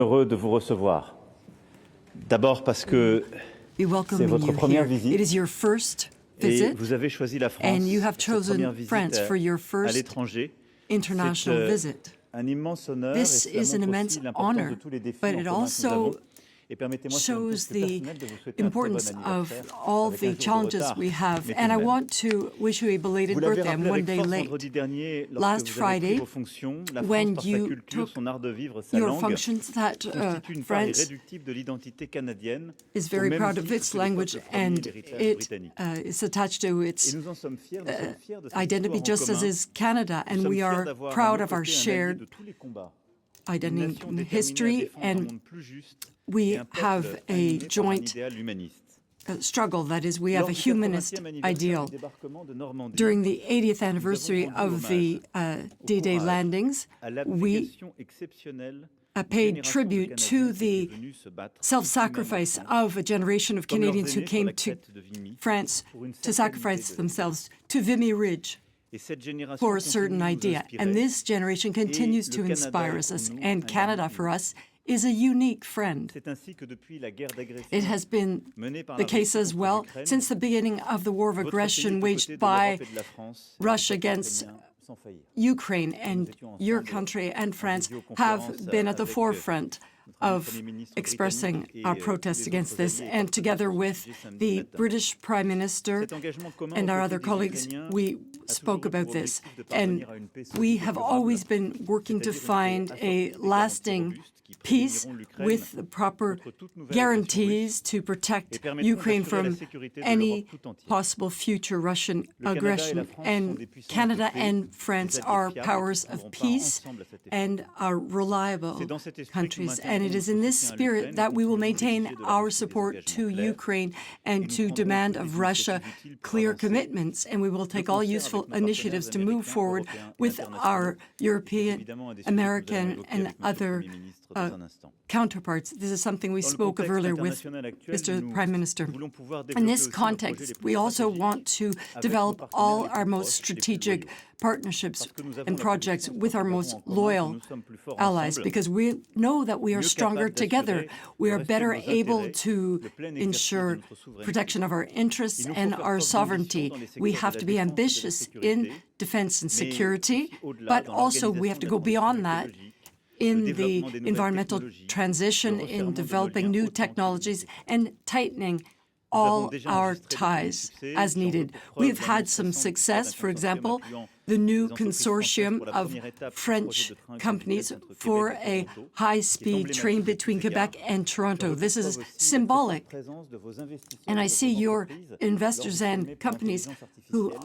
Heureux de vous recevoir. D'abord parce que c'est votre première visite et vous avez choisi la France pour cette première visite à l'étranger. C'est un immense honneur et cela montre aussi l'importance de tous les défis en commun que nous avons. Et permettez-moi shows the importance of all the challenges we have. And I want to wish you a belated birthday. I'm one day late. Last Friday, when you took your functions, that France is very proud of its language and it is attached to its identity, just as is Canada. And we are proud of our shared identity in history, and we have a joint struggle. That is, we have a humanist ideal. During the 80th anniversary of the D-Day landings, we paid tribute to the self-sacrifice of a generation of Canadians who came to France to sacrifice themselves to Vimy Ridge for a certain idea. And this generation continues to inspire us, and Canada, for us, is a unique friend. It has been the case as well since the beginning of the war of aggression waged by Russia against Ukraine, and your country and France have been at the forefront of expressing our protest against this. And together with the British Prime Minister and our other colleagues, we spoke about this. And we have always been working to find a lasting peace with the proper guarantees to protect Ukraine from any possible future Russian aggression. And Canada and France are powers of peace and are reliable countries. And it is in this spirit that we will maintain our support to Ukraine and to demand of Russia clear commitments. And we will take all useful initiatives to move forward with our European, American, and other counterparts. This is something we spoke of earlier with Mr. Prime Minister. In this context, we also want to develop all our most strategic partnerships and projects with our most loyal allies, because we know that we are stronger together. We are better able to ensure protection of our interests and our sovereignty. We have to be ambitious in defense and security, but also we have to go beyond that in the environmental transition, in developing new technologies, and tightening all our ties as needed. We've had some success, for example, the new consortium of French companies for a high-speed train between Quebec and Toronto. This is symbolic. And I see your investors and companies who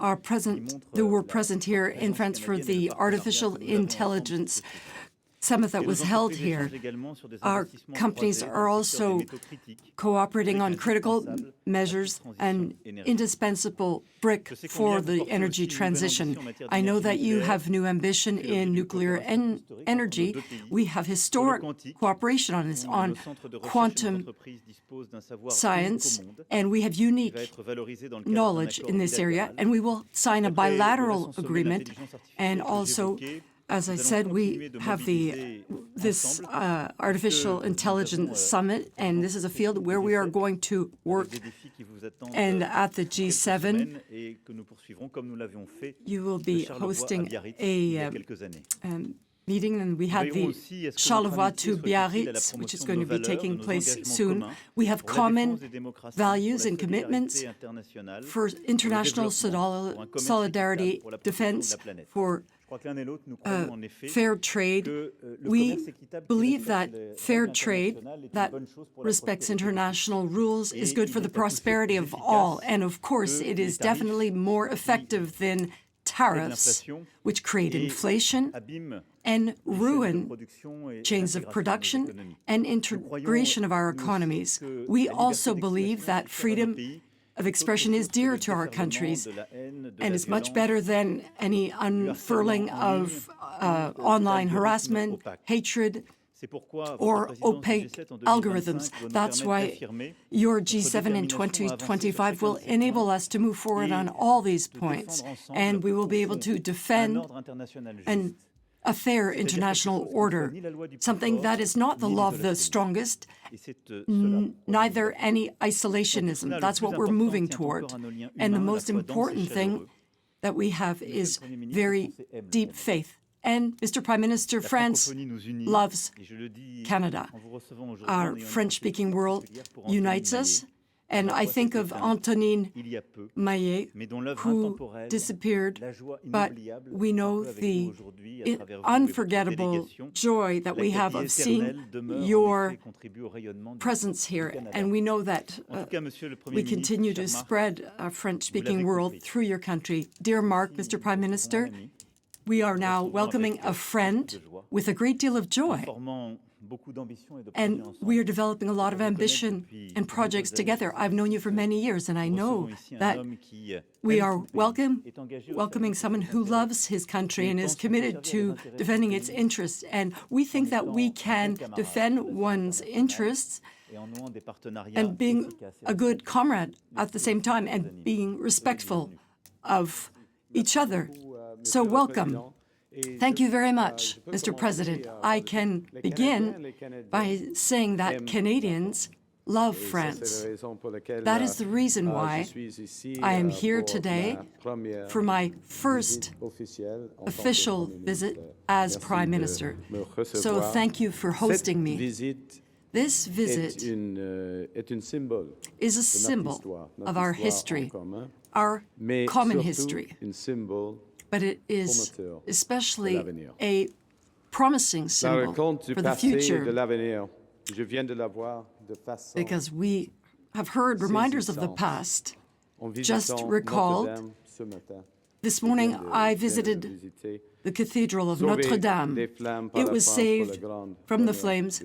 were present here in France for the artificial intelligence summit that was held here. Our companies are also cooperating on critical measures and indispensable brick for the energy transition. I know that you have new ambition in nuclear energy. We have historic cooperation on this, on quantum science, and we have unique knowledge in this area, and we will sign a bilateral agreement. And also, as I said, we have this artificial intelligence summit, and this is a field where we are going to work. And at the G7, you will be hosting a meeting, and we had the Charlevoix to Biarritz, which is going to be taking place soon. We have common values and commitments for international solidarity, defense, for fair trade. We believe that fair trade that respects international rules is good for the prosperity of all. And of course, it is definitely more effective than tariffs, which create inflation and ruin chains of production and integration of our economies. We also believe that freedom of expression is dear to our countries and is much better than any unfurling of online harassment, hatred, or opaque algorithms. That's why your G7 in 2025 will enable us to move forward on all these points, and we will be able to defend and a fair international order, something that is not the law of the strongest, neither any isolationism. That's what we're moving toward. And the most important thing that we have is very deep faith. And Mr. Prime Minister, France loves Canada. Our French-speaking world unites us. And I think of Antonine Maillet, who disappeared, but we know the unforgettable joy that we have of seeing your presence here. And we know that we continue to spread our French-speaking world through your country. Dear Mark, Mr. Prime Minister, we are now welcoming a friend with a great deal of joy. And we are developing a lot of ambition and projects together. I've known you for many years, and I know that we are welcoming someone who loves his country and is committed to defending its interests. And we think that we can defend one's interests and being a good comrade at the same time and being respectful of each other. So welcome. Thank you very much, Mr. President. I can begin by saying that Canadians love France. That is the reason why I am here today for my first official visit as Prime Minister. So thank you for hosting me. This visit is a symbol of our history, our common history. But it is especially a promising symbol for the future, because we have heard reminders of the past. Just recall, this morning I visited the Cathedral of Notre Dame. It was saved from the flames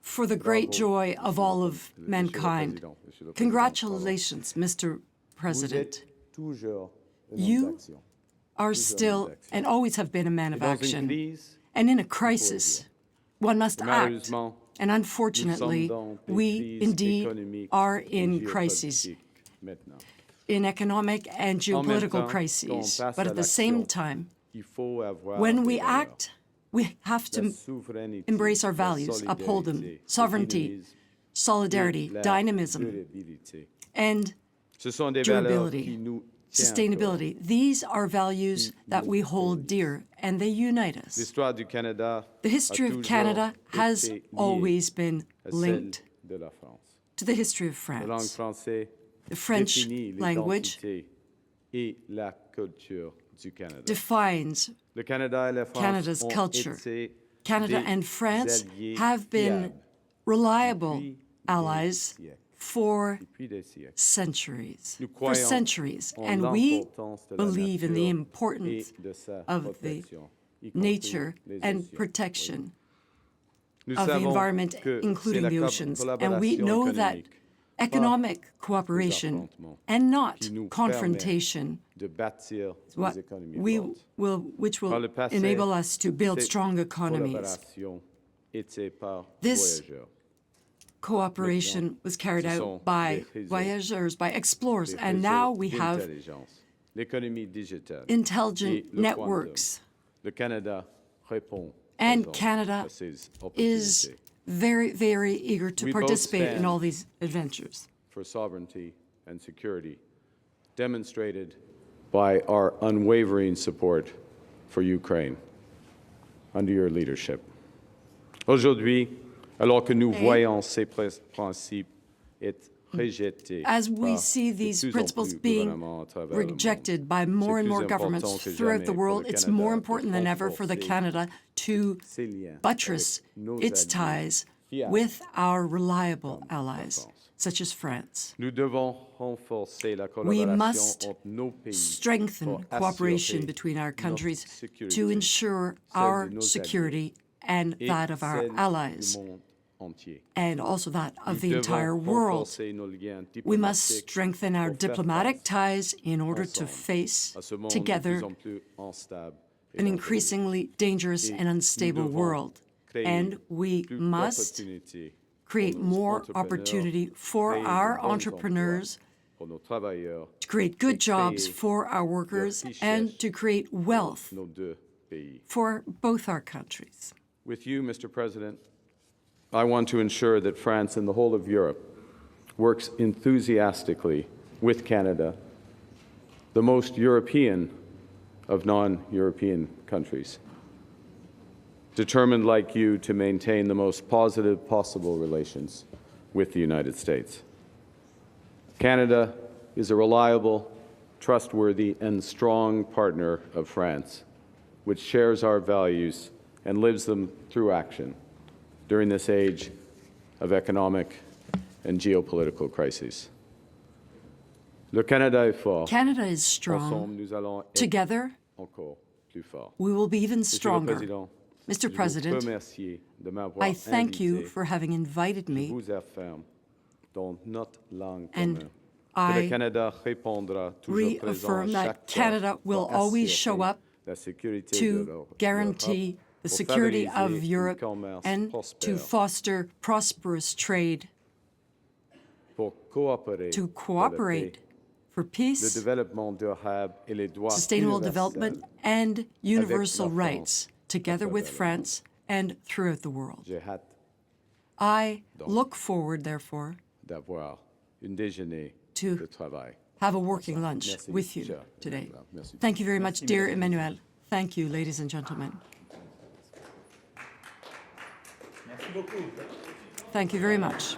for the great joy of all of mankind. Congratulations, Mr. President. You are still and always have been a man of action. And in a crisis, one must act. And unfortunately, we indeed are in crises, in economic and geopolitical crises. But at the same time, when we act, we have to embrace our values, uphold them: sovereignty, solidarity, dynamism, and durability. Sustainability. These are values that we hold dear, and they unite us. The history of Canada has always been linked to the history of France. The French language defines Canada's culture. Canada and France have been reliable allies for centuries, and we believe in the importance of the nature and protection of the environment, including the oceans. And we know that economic cooperation and not confrontation, which will enable us to build strong economies. This cooperation was carried out by voyageurs, by explorers, and now we have intelligent networks. And Canada is very, very eager to participate in all these adventures. For sovereignty and security, demonstrated by our unwavering support for Ukraine under your leadership. Aujourd'hui, alors que nous voyons ces principes être rejetés, as we see these principles being rejected by more and more governments throughout the world, it's more important than ever for Canada to buttress its ties with our reliable allies, such as France. We must strengthen cooperation between our countries to ensure our security and that of our allies, and also that of the entire world. We must strengthen our diplomatic ties in order to face together an increasingly dangerous and unstable world. And we must create more opportunity for our entrepreneurs, to create good jobs for our workers, and to create wealth for both our countries. With you, Mr. President, I want to ensure that France and the whole of Europe works enthusiastically with Canada, the most European of non-European countries, determined like you to maintain the most positive possible relations with the United States. Canada is a reliable, trustworthy, and strong partner of France, which shares our values and lives them through action during this age of economic and geopolitical crises. Le Canada est fort. Canada is strong. Ensemble, nous allons être Together, encore plus forts. we will be even stronger. Mr. President, I thank you for having invited me, and I reaffirm that Canada will always show up to guarantee the security of Europe and to foster prosperous trade, to cooperate for peace, sustainable development, and universal rights, together with France and throughout the world. I look forward, therefore, to have a working lunch with you today. Thank you very much, dear Emmanuel. Thank you, ladies and gentlemen. Thank you very much.